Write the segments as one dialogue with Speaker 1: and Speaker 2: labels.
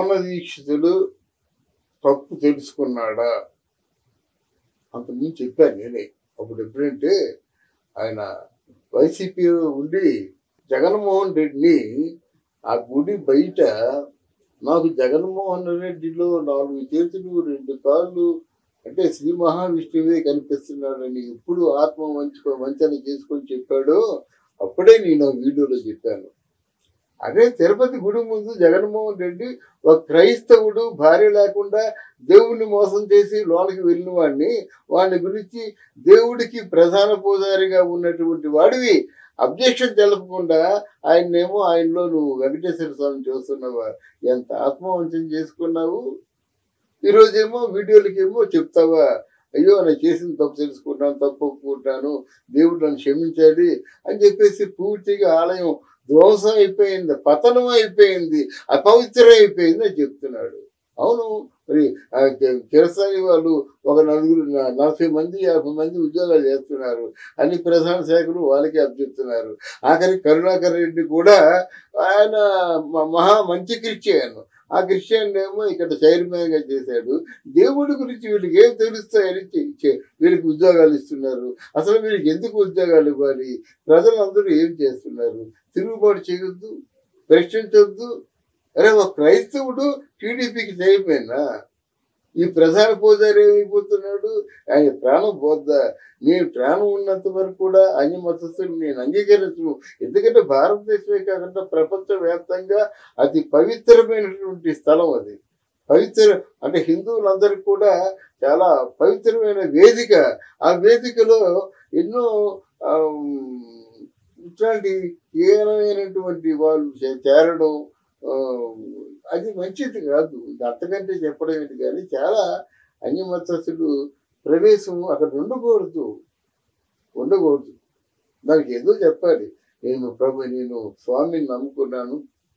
Speaker 1: రమణ దీక్షితులు తప్పు తెలుసుకున్నాడా అంతకుముందు చెప్పాను నేనే. అప్పుడు ఎప్పుడంటే ఆయన వైసీపీ ఉండి జగన్మోహన్ రెడ్డిని ఆ గుడి బయట నాకు జగన్మోహన్ రెడ్డిలో 4 చేతులు 2 కాళ్ళు అంటే శ్రీ మహావిష్ణువే కనిపిస్తున్నాడని ఎప్పుడు ఆత్మ వంచన చేసుకొని చెప్పాడో అప్పుడే నేను వీడియోలో చెప్పాను. అదే తిరుపతి గుడి ముందు జగన్మోహన్ రెడ్డి ఒక క్రైస్తవుడు భార్య లేకుండా దేవుణ్ణి మోసం చేసి లోనికి వెళ్ళిన వాడిని గురించి దేవుడికి ప్రధాన పూజారిగా ఉన్నటువంటి వాడివి అబ్జెక్షన్ తెలపకుండా ఆయనలో నువ్వు వెంకటేశ్వర స్వామి చూస్తున్నావా? ఎంత ఆత్మవంచన చేసుకున్నావు. ఈరోజేమో వీడియోలకేమో చెప్తావా, అయ్యో నేను చేసిన తప్పు తెలుసుకుంటాను, తప్పు ఒప్పుకుంటాను, దేవుడు నన్ను క్షమించాలి అని చెప్పేసి పూర్తిగా ఆలయం ధ్వంసం అయిపోయింది, పతనం అయిపోయింది, అపవిత్రం అయిపోయింది అని చెప్తున్నాడు. అవును, మరి కిరసాని వాళ్ళు ఒక 40 మంది 50 మంది ఉద్యోగాలు చేస్తున్నారు. అన్ని ప్రధాన శాఖలు వాళ్ళకే అప్పచెప్తున్నారు. ఆఖరి కరుణాకర్ రెడ్డి కూడా ఆయన మహా మంచి క్రిస్టియన్. ఆ క్రిస్టియన్ ఏమో ఇక్కడ చైర్మన్ గా చేశాడు. దేవుడి గురించి వీళ్ళకి ఏం తెలుస్తాయని వీళ్ళకి ఉద్యోగాలు ఇస్తున్నారు. అసలు వీళ్ళకి ఎందుకు ఉద్యోగాలు ఇవ్వాలి? ప్రజలందరూ ఏం చేస్తున్నారు? తిరుగుబాటు చేయొద్దు, ప్రశ్నించొద్దు. అరే ఒక క్రైస్తవుడు టీడీపీకి చైర్మన్నా? ఈ ప్రధాన పూజారి ఏమైపోతున్నాడు? ఆయన ప్రాణం పోద్దా? నేను ప్రాణం ఉన్నంత వరకు కూడా అన్య మతస్థులు నేను అంగీకరించను. ఎందుకంటే భారతదేశమే కాకుండా ప్రపంచవ్యాప్తంగా అతి పవిత్రమైనటువంటి స్థలం అది. అంటే హిందువులందరికీ కూడా చాలా పవిత్రమైన వేదిక. ఆ వేదికలో ఎన్నో ఇట్లాంటి హీనమైనటువంటి వాళ్ళు చేరడం అది మంచిది కాదు. అంతకంటే చెప్పడం ఏంటి కానీ చాలా అన్యమతస్థులు ప్రవేశం అక్కడ ఉండకూడదు. నాకు ఏదో చెప్పాలి, నేను స్వామిని నమ్ముకున్నాను,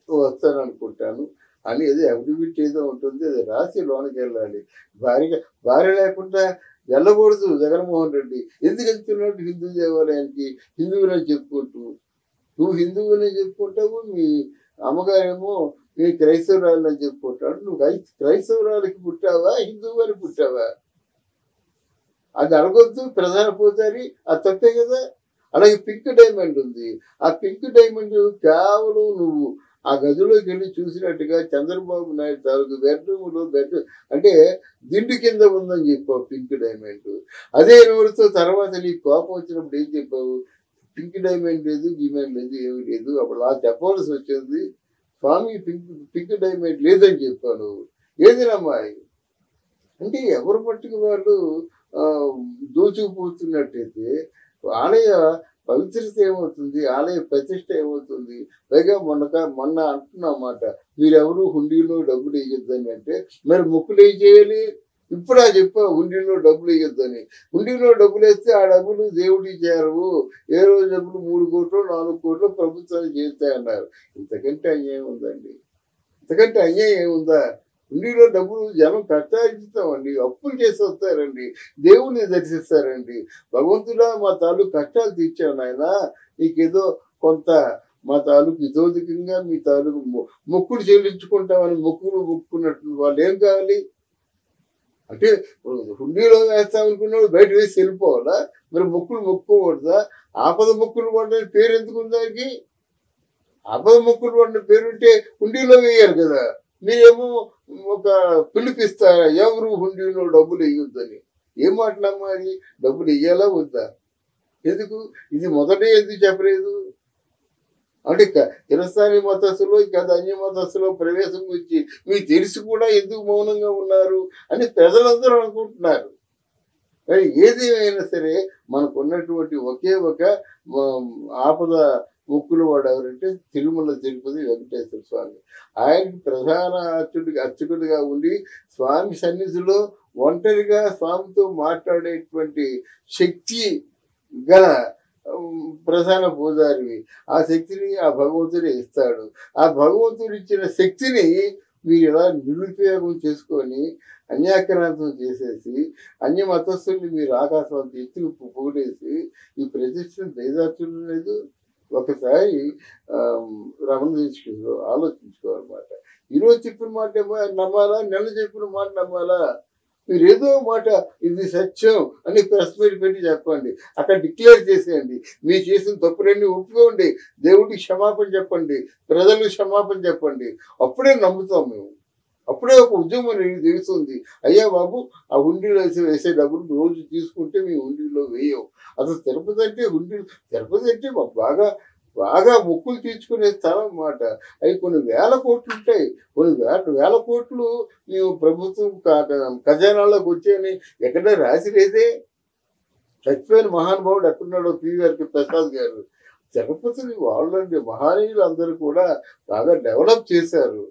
Speaker 1: వస్తాను అనుకుంటాను అని ఏదో అఫిడవిట్ ఏదో ఉంటుంది, అది రాసి లోనికి వెళ్ళాలి. భార్య లేకుండా వెళ్ళకూడదు జగన్మోహన్ రెడ్డి. ఎందుకు వెళ్తున్నాడు హిందూ దేవాలయానికి? హిందువులని చెప్పుకుంటూ నువ్వు హిందువులని చెప్పుకుంటావు, మీ అమ్మగారేమో నీ క్రైస్తవురాలని చెప్పుకుంటాడు. నువ్వు క్రైస్తవురాలకి పుట్టావా, హిందువు అని పుట్టావా? అది అడగొద్దు ప్రధాన పూజారి, అది తప్పే కదా. అలాగే పింక్ డైమండ్ ఉంది. ఆ పింక్ డైమండ్ కేవలం నువ్వు ఆ గదిలోకి వెళ్ళి చూసినట్టుగా చంద్రబాబు నాయుడు తాలూకు బెడ్రూమ్ అంటే దిండు కింద ఉందని చెప్పావు పింక్ డైమండ్. అదే నోడుతో తర్వాత నీకు కోపం వచ్చినప్పుడు ఏం చెప్పావు? పింక్ డైమండ్ లేదు, గిమెండ్ లేదు, ఏమి లేదు. అప్పుడు అలా చెప్పవలసి వచ్చింది. స్వామి పింక్ డైమండ్ లేదని చెప్పాను. ఏది నమ్మాయి అంటే ఎవరు పట్టుకు వాళ్ళు దూచుకుపోతున్నట్టయితే ఆలయ పవిత్రత ఏమవుతుంది, ఆలయ ప్రతిష్ట ఏమవుతుంది? పైగా మొన్న అంటున్నమాట, మీరెవరు హుండీలో డబ్బులు వేయొద్దని. అంటే మరి మొక్కులు ఏం చేయాలి? ఇప్పుడు చెప్పా హుండీలో డబ్బులు వేయొద్దని. హుండీలో డబ్బులు వేస్తే ఆ డబ్బులు దేవుడికి చేరవు. ఏ రోజు డబ్బులు 3 కోట్లు 4 కోట్లు ప్రభుత్వానికి చేస్తాయన్నారు. ఇంతకంటే అన్యాయం ఉందండి? ఇంతకంటే అన్యాయం ఏముందా? హుండీలో డబ్బులు జనం కష్టార్జిస్తామండి, అప్పులు చేసి వస్తారండి, దేవుణ్ణి దర్శిస్తారండి. భగవంతుడా మా తాలూకు కష్టాలు తీర్చావు నాయన, నీకేదో కొంత మా తాలూకు ఇతోధికంగా మీ తాలూకు మొక్కులు చెల్లించుకుంటామని మొక్కుకున్నట్టు వాళ్ళు ఏం కావాలి? అంటే హుండీలో వేస్తామనుకున్నాడు బయట వేసి వెళ్ళిపోవాలా? మరి మొక్కులు మొక్కుకోకూడదా? ఆపద మొక్కులు పడిన పేరు ఎందుకు దానికి? ఆపద మొక్కులు పడిన పేరుంటే హుండీలో వేయాలి కదా. మీరేమో ఒక పిలిపిస్తారా ఎవరు హుండీలో డబ్బులు వేయొద్దని? ఏం మాట్లాడమ్మా? అది డబ్బులు వేయాలా వద్దా? ఎందుకు ఇది మొదటే ఎందుకు చెప్పలేదు? అంటే కిరస్థానీ మతస్థులు కదా అన్య మతస్థులో ప్రవేశం గురించి మీకు తెలిసి కూడా ఎందుకు మౌనంగా ఉన్నారు అని ప్రజలందరూ అనుకుంటున్నారు. కానీ ఏదేమైనా సరే మనకు ఉన్నటువంటి ఒకే ఒక ఆపద మొక్కులు వాడు ఎవరంటే తిరుమల తిరుపతి వెంకటేశ్వర స్వామి. ఆయనకి ప్రధాన అర్చకుడిగా ఉండి స్వామి సన్నిధిలో ఒంటరిగా స్వామితో మాట్లాడేటువంటి శక్తి గల ప్రధాన పూజారివి. ఆ శక్తిని ఆ భగవంతుడే ఇస్తాడు. ఆ భగవంతుడు ఇచ్చిన శక్తిని మీరు ఇలా నిరుపయోగం చేసుకొని అన్యాక్రాంతం చేసేసి అన్య మతస్థుల్ని మీరు ఆకాశం ఎత్తుకు పొగిడేసి ఈ ప్రతిష్టను దయదార్చడం లేదు. ఒకసారి రమణ తీసుకు ఆలోచించుకోవాలన్నమాట. ఈరోజు చెప్పిన మాట ఏమో ఆయన నమ్మాలా, నిన్న చెప్పిన మాట నమ్మాలా? మీరు ఏదో మాట ఇది సత్యం అని ప్రెస్ మీట్ పెట్టి చెప్పండి, అక్కడ డిక్లేర్ చేసేయండి, మీరు చేసిన తప్పులన్నీ ఒప్పుకోండి, దేవుడికి క్షమాపణ చెప్పండి, ప్రజలకు క్షమాపణ చెప్పండి. అప్పుడే నమ్ముతాం మేము. అప్పుడే ఒక ఉద్యమం తెలుస్తుంది. అయ్యా బాబు, ఆ హుండీలో వేసే డబ్బులు రోజు తీసుకుంటే మేము హుండీలో వేయం. అసలు తిరుపతి అంటే తిరుపతి అంటే మాకు బాగా బాగా మొక్కులు తీర్చుకునే స్థలం అన్నమాట. అవి కొన్ని వేల కోట్లు ఉంటాయి. కొన్ని వేల కోట్లు మేము ప్రభుత్వం ఖజానాలోకి వచ్చాయని ఎక్కడ రాసి లేదే. చచ్చిపోయిన మహానుభావుడు ఎక్కడున్నాడో పివిఆర్‌కే ప్రసాద్ గారు. తిరుపతిని వాళ్ళండి మహనీయులు అందరూ కూడా బాగా డెవలప్ చేశారు.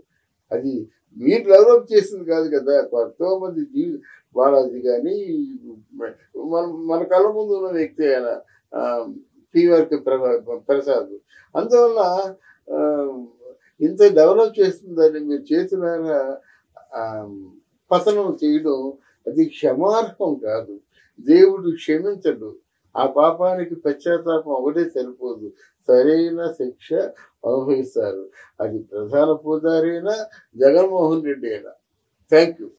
Speaker 1: అది మీరు డెవలప్ చేసింది కాదు కదా. ఎంతోమంది బాలాజీ గాని మన మన కళ్ళ ముందు ఉన్న వ్యక్తి ఆయన పివిఆర్‌కే ప్రసాద్. అందువల్ల ఆహ్, ఇంత డెవలప్ చేస్తుందని మీరు చేతులారా పతనం చేయడం అది క్షమార్హం కాదు. దేవుడు క్షమించడు. ఆ పాపానికి పశ్చాత్తాపం ఒకటే సరిపోదు. సరైన శిక్ష అనుభవిస్తారు. అది ప్రధాన పూజారి అయినా, జగన్మోహన్ రెడ్డి అయినా. Thank you.